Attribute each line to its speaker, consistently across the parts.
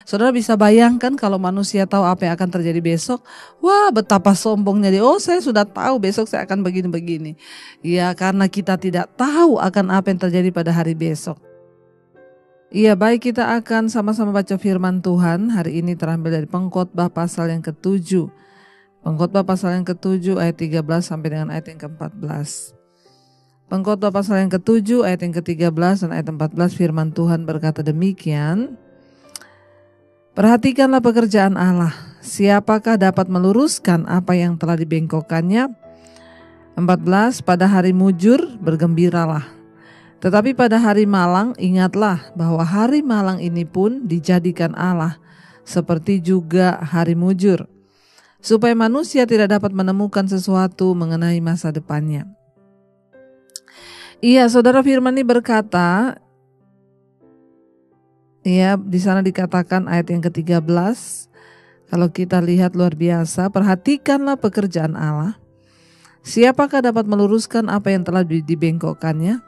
Speaker 1: Saudara bisa bayangkan kalau manusia tahu apa yang akan terjadi besok, wah betapa sombongnya dia. Oh saya sudah tahu besok saya akan begini-begini. Ya karena kita tidak tahu akan apa yang terjadi pada hari besok. Iya baik, kita akan sama-sama baca firman Tuhan. Hari ini terambil dari Pengkhotbah pasal yang ke-7. Pengkhotbah pasal yang ke-7 ayat 13 sampai dengan ayat yang ke-14. Pengkhotbah pasal yang ke-7 ayat yang ke-13 dan ayat 14 firman Tuhan berkata demikian. Perhatikanlah pekerjaan Allah, siapakah dapat meluruskan apa yang telah dibengkokkannya? 14. Pada hari mujur bergembiralah, tetapi pada hari malang ingatlah bahwa hari malang ini pun dijadikan Allah seperti juga hari mujur, supaya manusia tidak dapat menemukan sesuatu mengenai masa depannya. Iya, saudara, firman ini berkata, ya, di sana dikatakan ayat yang ke-13, kalau kita lihat luar biasa, perhatikanlah pekerjaan Allah. Siapakah dapat meluruskan apa yang telah dibengkokkannya?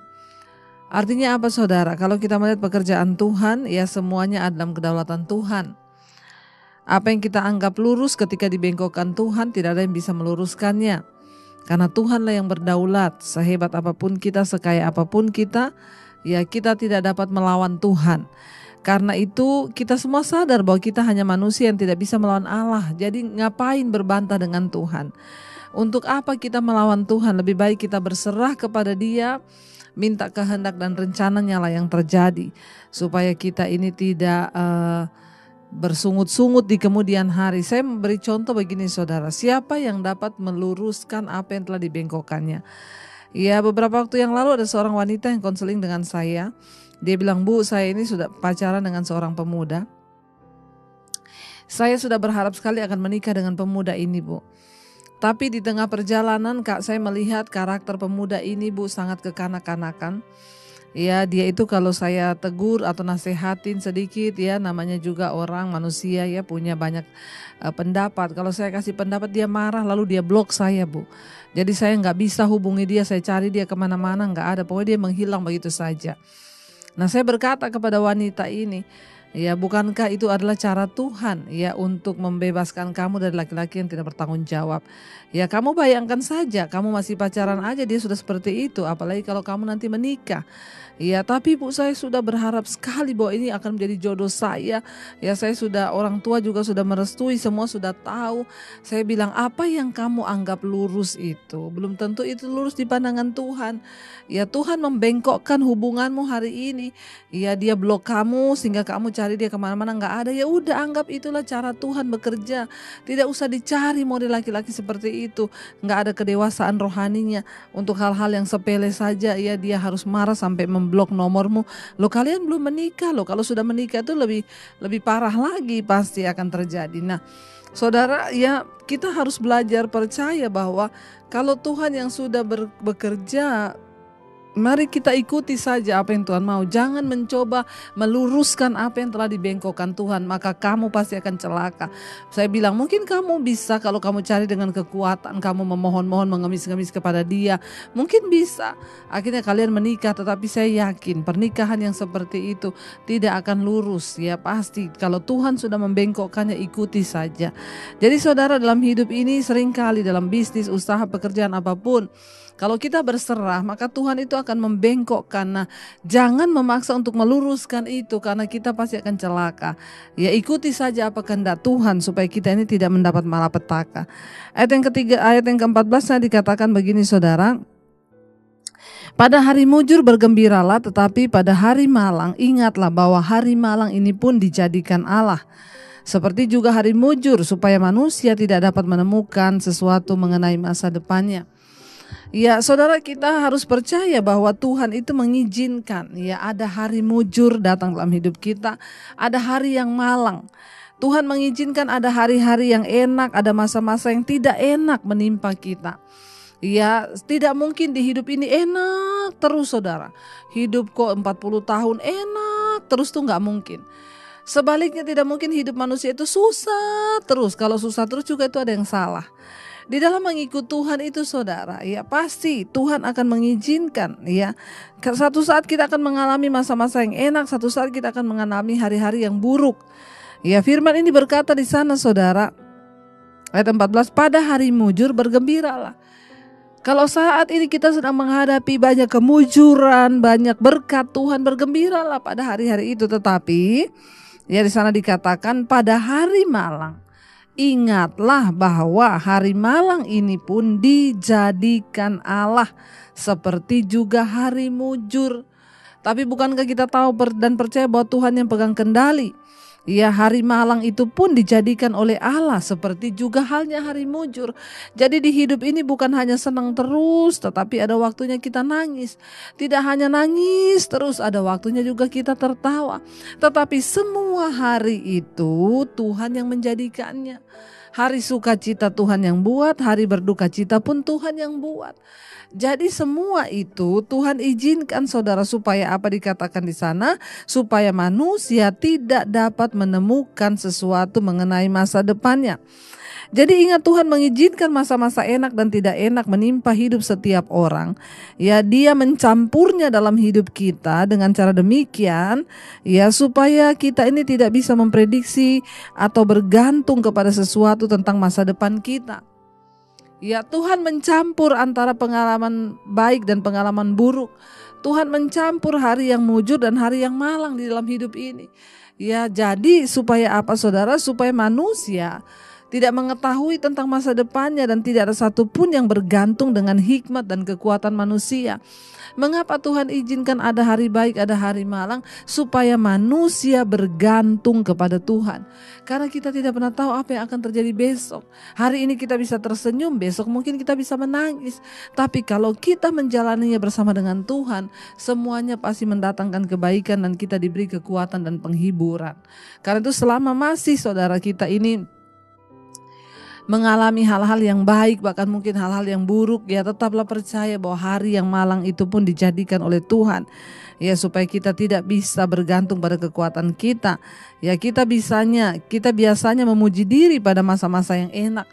Speaker 1: Artinya apa saudara? Kalau kita melihat pekerjaan Tuhan, ya semuanya ada dalam kedaulatan Tuhan. Apa yang kita anggap lurus ketika dibengkokkan Tuhan, tidak ada yang bisa meluruskannya. Karena Tuhanlah yang berdaulat, sehebat apapun kita, sekaya apapun kita, ya kita tidak dapat melawan Tuhan. Karena itu kita semua sadar bahwa kita hanya manusia yang tidak bisa melawan Allah. Jadi ngapain berbantah dengan Tuhan? Untuk apa kita melawan Tuhan? Lebih baik kita berserah kepada Dia, minta kehendak dan rencananya lah yang terjadi. Supaya kita ini tidak bersungut-sungut di kemudian hari. Saya memberi contoh begini saudara, siapa yang dapat meluruskan apa yang telah dibengkokkannya? Ya beberapa waktu yang lalu ada seorang wanita yang konseling dengan saya. Dia bilang, Bu, saya ini sudah pacaran dengan seorang pemuda. Saya sudah berharap sekali akan menikah dengan pemuda ini, Bu. Tapi di tengah perjalanan, Kak, saya melihat karakter pemuda ini, Bu, sangat kekanak-kanakan. Ya, dia itu kalau saya tegur atau nasehatin sedikit, ya namanya juga orang manusia ya punya banyak pendapat. Kalau saya kasih pendapat dia marah, lalu dia blok saya, Bu. Jadi saya nggak bisa hubungi dia, saya cari dia kemana-mana, nggak ada. Pokoknya dia menghilang begitu saja. Nah, saya berkata kepada wanita ini, ya bukankah itu adalah cara Tuhan ya untuk membebaskan kamu dari laki-laki yang tidak bertanggung jawab. Ya kamu bayangkan saja, kamu masih pacaran aja dia sudah seperti itu, apalagi kalau kamu nanti menikah. Ya tapi Bu, saya sudah berharap sekali bahwa ini akan menjadi jodoh saya. Ya saya sudah, orang tua juga sudah merestui, semua sudah tahu. Saya bilang, apa yang kamu anggap lurus itu belum tentu itu lurus di pandangan Tuhan. Ya Tuhan membengkokkan hubunganmu hari ini. Ya dia blok kamu sehingga kamu cari dia kemana-mana nggak ada. Ya udah, anggap itulah cara Tuhan bekerja. Tidak usah dicari model laki-laki seperti itu. Nggak ada kedewasaan rohaninya. Untuk hal-hal yang sepele saja ya dia harus marah sampai memblok nomormu. Loh kalian belum menikah loh. Kalau sudah menikah itu lebih parah lagi pasti akan terjadi. Nah saudara, ya kita harus belajar percaya bahwa kalau Tuhan yang sudah bekerja, mari kita ikuti saja apa yang Tuhan mau. Jangan mencoba meluruskan apa yang telah dibengkokkan Tuhan, maka kamu pasti akan celaka. Saya bilang, mungkin kamu bisa kalau kamu cari dengan kekuatan, kamu memohon-mohon, mengemis-ngemis kepada dia. Mungkin bisa. Akhirnya kalian menikah, tetapi saya yakin pernikahan yang seperti itu tidak akan lurus. Ya pasti kalau Tuhan sudah membengkokkannya, ikuti saja. Jadi saudara, dalam hidup ini seringkali dalam bisnis, usaha, pekerjaan apapun, kalau kita berserah, maka Tuhan itu akan membengkokkan. Nah, jangan memaksa untuk meluruskan itu karena kita pasti akan celaka. Ya, ikuti saja apa kehendak Tuhan supaya kita ini tidak mendapat malapetaka. Ayat yang ketiga, ayat yang ke-14 dikatakan begini saudara. Pada hari mujur bergembiralah, tetapi pada hari malang ingatlah bahwa hari malang ini pun dijadikan Allah. Seperti juga hari mujur, supaya manusia tidak dapat menemukan sesuatu mengenai masa depannya. Ya saudara, kita harus percaya bahwa Tuhan itu mengizinkan ya ada hari mujur datang dalam hidup kita, ada hari yang malang. Tuhan mengizinkan ada hari-hari yang enak, ada masa-masa yang tidak enak menimpa kita. Ya tidak mungkin di hidup ini enak terus saudara. Hidup kok 40 tahun enak terus tuh gak mungkin. Sebaliknya tidak mungkin hidup manusia itu susah terus. Kalau susah terus juga itu ada yang salah. Di dalam mengikut Tuhan itu saudara, ya pasti Tuhan akan mengizinkan ya. Satu saat kita akan mengalami masa-masa yang enak, satu saat kita akan mengalami hari-hari yang buruk. Ya, firman ini berkata di sana saudara, ayat 14, pada hari mujur bergembiralah. Kalau saat ini kita sedang menghadapi banyak kemujuran, banyak berkat Tuhan, bergembiralah pada hari-hari itu. Tetapi ya di sana dikatakan pada hari malang, ingatlah bahwa hari malang ini pun dijadikan Allah seperti juga hari mujur. Tapi bukankah kita tahu dan percaya bahwa Tuhan yang pegang kendali? Ya, hari malang itu pun dijadikan oleh Allah seperti juga halnya hari mujur. Jadi di hidup ini bukan hanya senang terus, tetapi ada waktunya kita nangis. Tidak hanya nangis terus, ada waktunya juga kita tertawa. Tetapi semua hari itu Tuhan yang menjadikannya. Hari sukacita Tuhan yang buat, hari berduka cita pun Tuhan yang buat. Jadi semua itu Tuhan izinkan saudara, supaya apa dikatakan di sana? Supaya manusia tidak dapat menemukan sesuatu mengenai masa depannya. Jadi ingat, Tuhan mengizinkan masa-masa enak dan tidak enak menimpa hidup setiap orang. Ya, Dia mencampurnya dalam hidup kita dengan cara demikian, ya, supaya kita ini tidak bisa memprediksi atau bergantung kepada sesuatu tentang masa depan kita. Ya, Tuhan mencampur antara pengalaman baik dan pengalaman buruk. Tuhan mencampur hari yang mujur dan hari yang malang di dalam hidup ini. Ya, jadi supaya apa saudara? Supaya manusia tidak mengetahui tentang masa depannya dan tidak ada satupun yang bergantung dengan hikmat dan kekuatan manusia. Mengapa Tuhan izinkan ada hari baik, ada hari malang? Supaya manusia bergantung kepada Tuhan. Karena kita tidak pernah tahu apa yang akan terjadi besok. Hari ini kita bisa tersenyum, besok mungkin kita bisa menangis. Tapi kalau kita menjalaninya bersama dengan Tuhan, semuanya pasti mendatangkan kebaikan dan kita diberi kekuatan dan penghiburan. Karena itu selama masih saudara kita ini mengalami hal-hal yang baik, bahkan mungkin hal-hal yang buruk, ya tetaplah percaya bahwa hari yang malang itu pun dijadikan oleh Tuhan. Ya, supaya kita tidak bisa bergantung pada kekuatan kita. Ya, kita biasanya memuji diri pada masa-masa yang enak.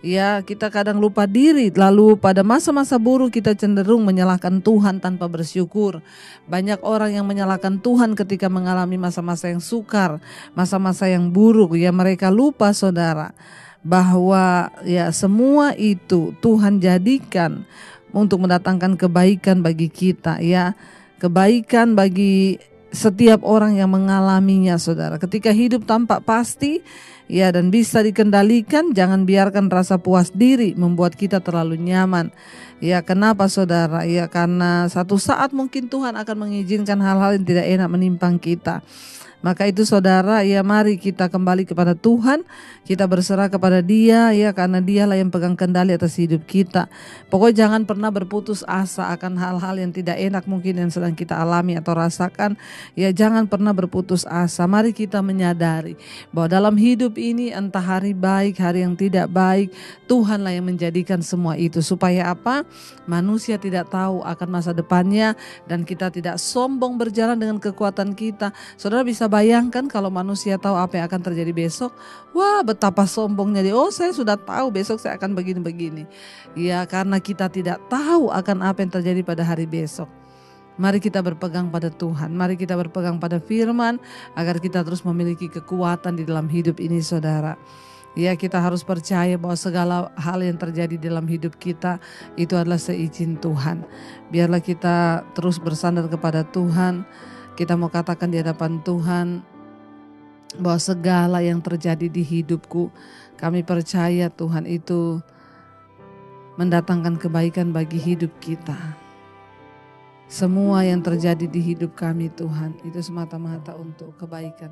Speaker 1: Ya, kita kadang lupa diri, lalu pada masa-masa buruk kita cenderung menyalahkan Tuhan tanpa bersyukur. Banyak orang yang menyalahkan Tuhan ketika mengalami masa-masa yang sukar, masa-masa yang buruk. Ya, mereka lupa saudara, bahwa ya semua itu Tuhan jadikan untuk mendatangkan kebaikan bagi kita, ya, kebaikan bagi setiap orang yang mengalaminya saudara. Ketika hidup tampak pasti, ya, dan bisa dikendalikan, jangan biarkan rasa puas diri membuat kita terlalu nyaman. Ya, kenapa saudara? Ya, karena satu saat mungkin Tuhan akan mengizinkan hal-hal yang tidak enak menimpa kita. Maka itu saudara, ya mari kita kembali kepada Tuhan, kita berserah kepada Dia, ya, karena Dialah yang pegang kendali atas hidup kita. Pokoknya jangan pernah berputus asa akan hal-hal yang tidak enak mungkin yang sedang kita alami atau rasakan. Ya, jangan pernah berputus asa. Mari kita menyadari bahwa dalam hidup ini entah hari baik, hari yang tidak baik, Tuhanlah yang menjadikan semua itu. Supaya apa? Manusia tidak tahu akan masa depannya dan kita tidak sombong berjalan dengan kekuatan kita. Saudara bisa bayangkan kalau manusia tahu apa yang akan terjadi besok. Wah, betapa sombongnya dia. Oh, saya sudah tahu besok saya akan begini-begini. Ya, karena kita tidak tahu akan apa yang terjadi pada hari besok. Mari kita berpegang pada Tuhan. Mari kita berpegang pada firman agar kita terus memiliki kekuatan di dalam hidup ini saudara. Ya, kita harus percaya bahwa segala hal yang terjadi dalam hidup kita itu adalah seizin Tuhan. Biarlah kita terus bersandar kepada Tuhan. Kita mau katakan di hadapan Tuhan bahwa segala yang terjadi di hidupku, kami percaya Tuhan itu mendatangkan kebaikan bagi hidup kita. Semua yang terjadi di hidup kami Tuhan itu semata-mata untuk kebaikan.